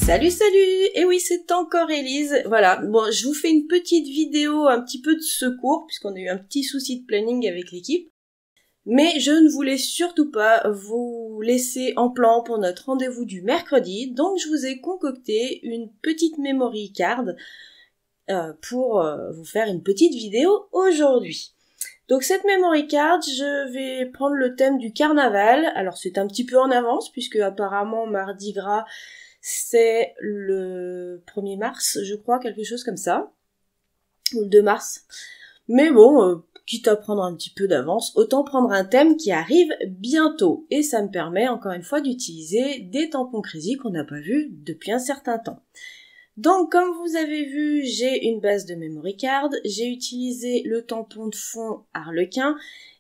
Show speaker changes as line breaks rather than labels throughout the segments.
Salut, salut! Et oui, c'est encore Élise. Voilà, bon, je vous fais une petite vidéo, un petit peu de secours, puisqu'on a eu un petit souci de planning avec l'équipe. Mais je ne voulais surtout pas vous laisser en plan pour notre rendez-vous du mercredi, donc je vous ai concocté une petite memory card pour vous faire une petite vidéo aujourd'hui. Donc cette memory card, je vais prendre le thème du carnaval. Alors c'est un petit peu en avance, puisque apparemment Mardi Gras, c'est le 1er mars, je crois, quelque chose comme ça. Ou le 2 mars. Mais bon, quitte à prendre un petit peu d'avance, autant prendre un thème qui arrive bientôt. Et ça me permet, encore une fois, d'utiliser des tampons Crazy qu'on n'a pas vus depuis un certain temps. Donc, comme vous avez vu, j'ai une base de memory card, j'ai utilisé le tampon de fond Harlequin,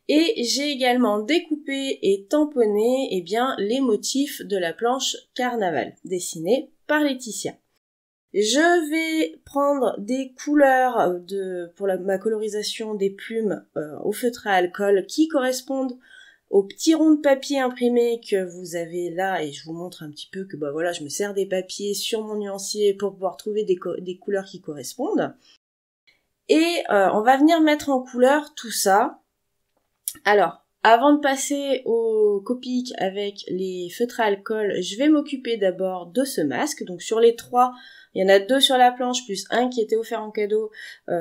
et j'ai également découpé et tamponné les motifs de la planche Carnaval, dessinée par Laetitia. Je vais prendre des couleurs pour ma colorisation des plumes au feutre à alcool qui correspondent aux petits ronds de papier imprimés que vous avez là, et je vous montre un petit peu que voilà, je me sers des papiers sur mon nuancier pour pouvoir trouver des couleurs qui correspondent. Et on va venir mettre en couleur tout ça. Alors, avant de passer au Copic avec les feutres à alcool, je vais m'occuper d'abord de ce masque. Donc sur les 3, il y en a 2 sur la planche, plus un qui était offert en cadeau.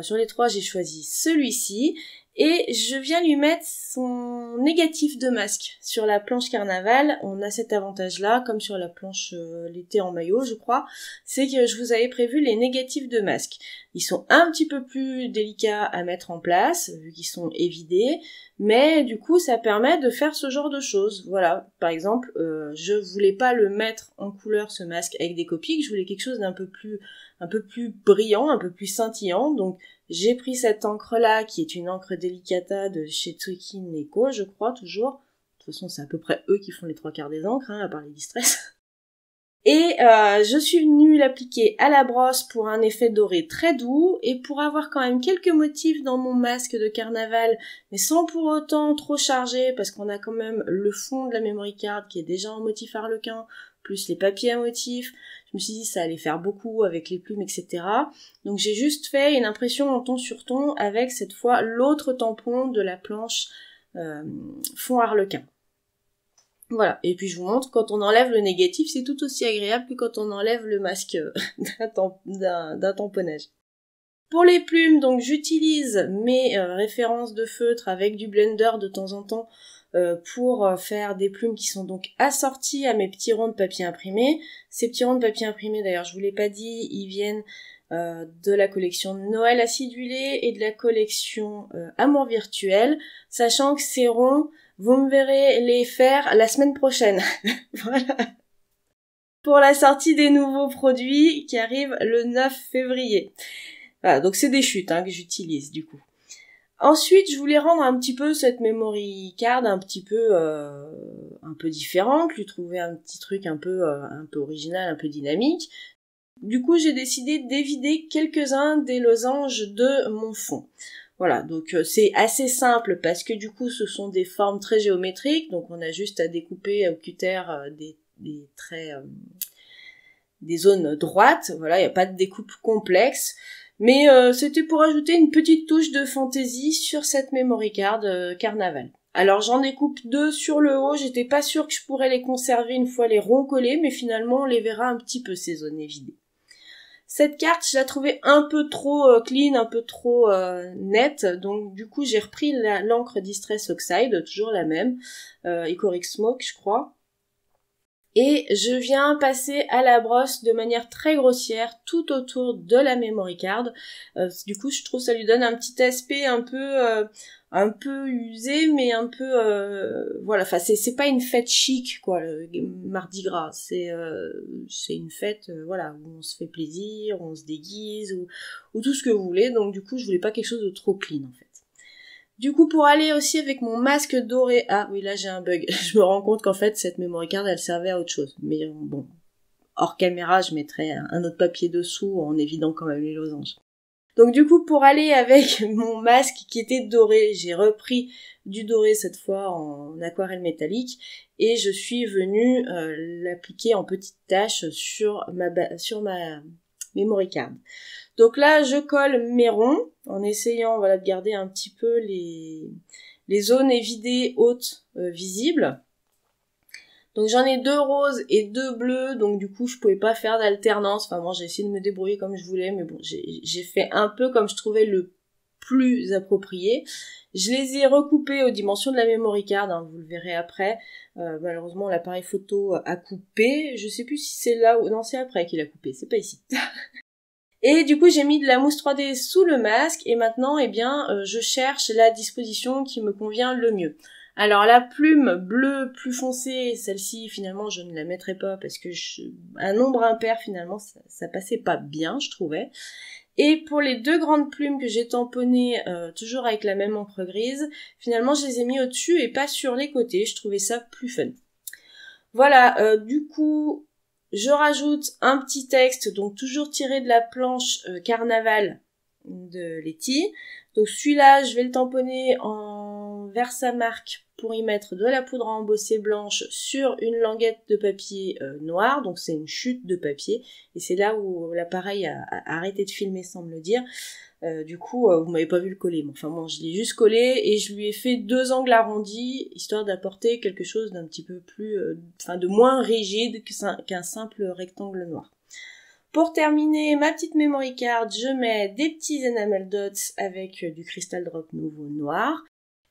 Sur les 3, j'ai choisi celui-ci. Et je viens lui mettre son négatif de masque. Sur la planche Carnaval, on a cet avantage-là, comme sur la planche l'été en maillot, je crois, c'est que je vous avais prévu les négatifs de masque. Ils sont un petit peu plus délicats à mettre en place, vu qu'ils sont évidés, mais du coup, ça permet de faire ce genre de choses. Voilà, par exemple, je voulais pas le mettre en couleur, ce masque, avec des Copics, je voulais quelque chose d'un peu plus brillant, un peu plus scintillant, donc j'ai pris cette encre-là, qui est une encre Delicata de chez Tsuki Neko, je crois, toujours. De toute façon, c'est à peu près eux qui font les 3/4 des encres, à part les Distress. Et je suis venue l'appliquer à la brosse pour un effet doré très doux, et pour avoir quand même quelques motifs dans mon masque de carnaval, mais sans pour autant trop charger, parce qu'on a quand même le fond de la memory card qui est déjà en motif harlequin, plus les papiers à motifs. Je me suis dit ça allait faire beaucoup avec les plumes, etc. Donc j'ai juste fait une impression en ton sur ton avec cette fois l'autre tampon de la planche fond harlequin. Voilà, et puis je vous montre, quand on enlève le négatif, c'est tout aussi agréable que quand on enlève le masque d'un tamponnage. Pour les plumes, donc j'utilise mes références de feutre avec du blender de temps en temps pour faire des plumes qui sont donc assorties à mes petits ronds de papier imprimé. Ces petits ronds de papier imprimé, d'ailleurs je vous l'ai pas dit, ils viennent de la collection Noël acidulé et de la collection Amour virtuel, sachant que ces ronds, vous me verrez les faire la semaine prochaine. Voilà. Pour la sortie des nouveaux produits qui arrivent le 9 février. Voilà, donc c'est des chutes que j'utilise du coup. Ensuite, je voulais rendre un petit peu cette memory card un peu différente, lui trouver un petit truc un peu original, un peu dynamique. Du coup, j'ai décidé d'évider quelques-uns des losanges de mon fond. Voilà, donc c'est assez simple parce que du coup, ce sont des formes très géométriques, donc on a juste à découper au cutter des traits, des zones droites. Voilà, il n'y a pas de découpe complexe. Mais c'était pour ajouter une petite touche de fantaisie sur cette memory card carnaval. Alors j'en découpe 2 sur le haut, j'étais pas sûre que je pourrais les conserver une fois les ronds collés, mais finalement on les verra un petit peu ces zones vidées. Cette carte, je la trouvais un peu trop clean, un peu trop nette, donc du coup j'ai repris l'encre Distress Oxide, toujours la même, Icoric Smoke je crois. Et je viens passer à la brosse de manière très grossière tout autour de la memory card. Du coup, je trouve que ça lui donne un petit aspect un peu usé, mais un peu voilà. Enfin, c'est pas une fête chic quoi, le Mardi Gras. C'est une fête voilà où on se fait plaisir, où on se déguise ou tout ce que vous voulez. Donc du coup, je voulais pas quelque chose de trop clean en fait. Du coup, pour aller aussi avec mon masque doré... Ah oui, là j'ai un bug. Je me rends compte qu'en fait, cette memory card, elle servait à autre chose. Mais bon, hors caméra, je mettrai un autre papier dessous en évidant quand même les losanges. Donc du coup, pour aller avec mon masque qui était doré, j'ai repris du doré cette fois en aquarelle métallique et je suis venue l'appliquer en petites taches sur ma memory card. Donc là, je colle mes ronds en essayant voilà de garder un petit peu les zones évidées hautes visibles. Donc j'en ai 2 roses et 2 bleus, donc du coup je pouvais pas faire d'alternance. Enfin bon, j'ai essayé de me débrouiller comme je voulais, mais bon, j'ai fait un peu comme je trouvais le plus approprié. Je les ai recoupés aux dimensions de la memory card, hein, vous le verrez après. Malheureusement l'appareil photo a coupé. Je sais plus si c'est là ou non, c'est après qu'il a coupé, c'est pas ici. Et du coup j'ai mis de la mousse 3D sous le masque et maintenant eh bien je cherche la disposition qui me convient le mieux. Alors la plume bleue plus foncée, celle-ci finalement je ne la mettrai pas parce que un nombre impair finalement ça passait pas bien je trouvais. Et pour les 2 grandes plumes que j'ai tamponnées toujours avec la même encre grise, finalement je les ai mis au-dessus et pas sur les côtés, je trouvais ça plus fun. Voilà, du coup je rajoute un petit texte, donc toujours tiré de la planche Carnaval de Letty. Donc celui-là, je vais le tamponner en Versamark pour y mettre de la poudre à embosser blanche sur une languette de papier noir. Donc c'est une chute de papier. Et c'est là où l'appareil a arrêté de filmer sans me le dire. Du coup, vous m'avez pas vu le coller. Mais enfin bon, je l'ai juste collé et je lui ai fait 2 angles arrondis, histoire d'apporter quelque chose d'un petit peu plus... de moins rigide qu'un simple rectangle noir. Pour terminer ma petite memory card, je mets des petits enamel dots avec du Crystal Drop nouveau noir.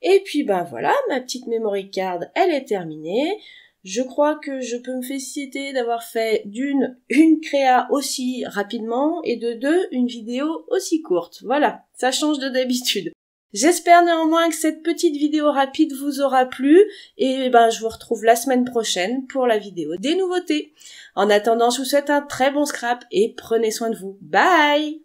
Et puis ben voilà, ma petite memory card, elle est terminée. Je crois que je peux me féliciter d'avoir fait une créa aussi rapidement et de 2, une vidéo aussi courte. Voilà, ça change de d'habitude. J'espère néanmoins que cette petite vidéo rapide vous aura plu et ben je vous retrouve la semaine prochaine pour la vidéo des nouveautés. En attendant, je vous souhaite un très bon scrap et prenez soin de vous. Bye!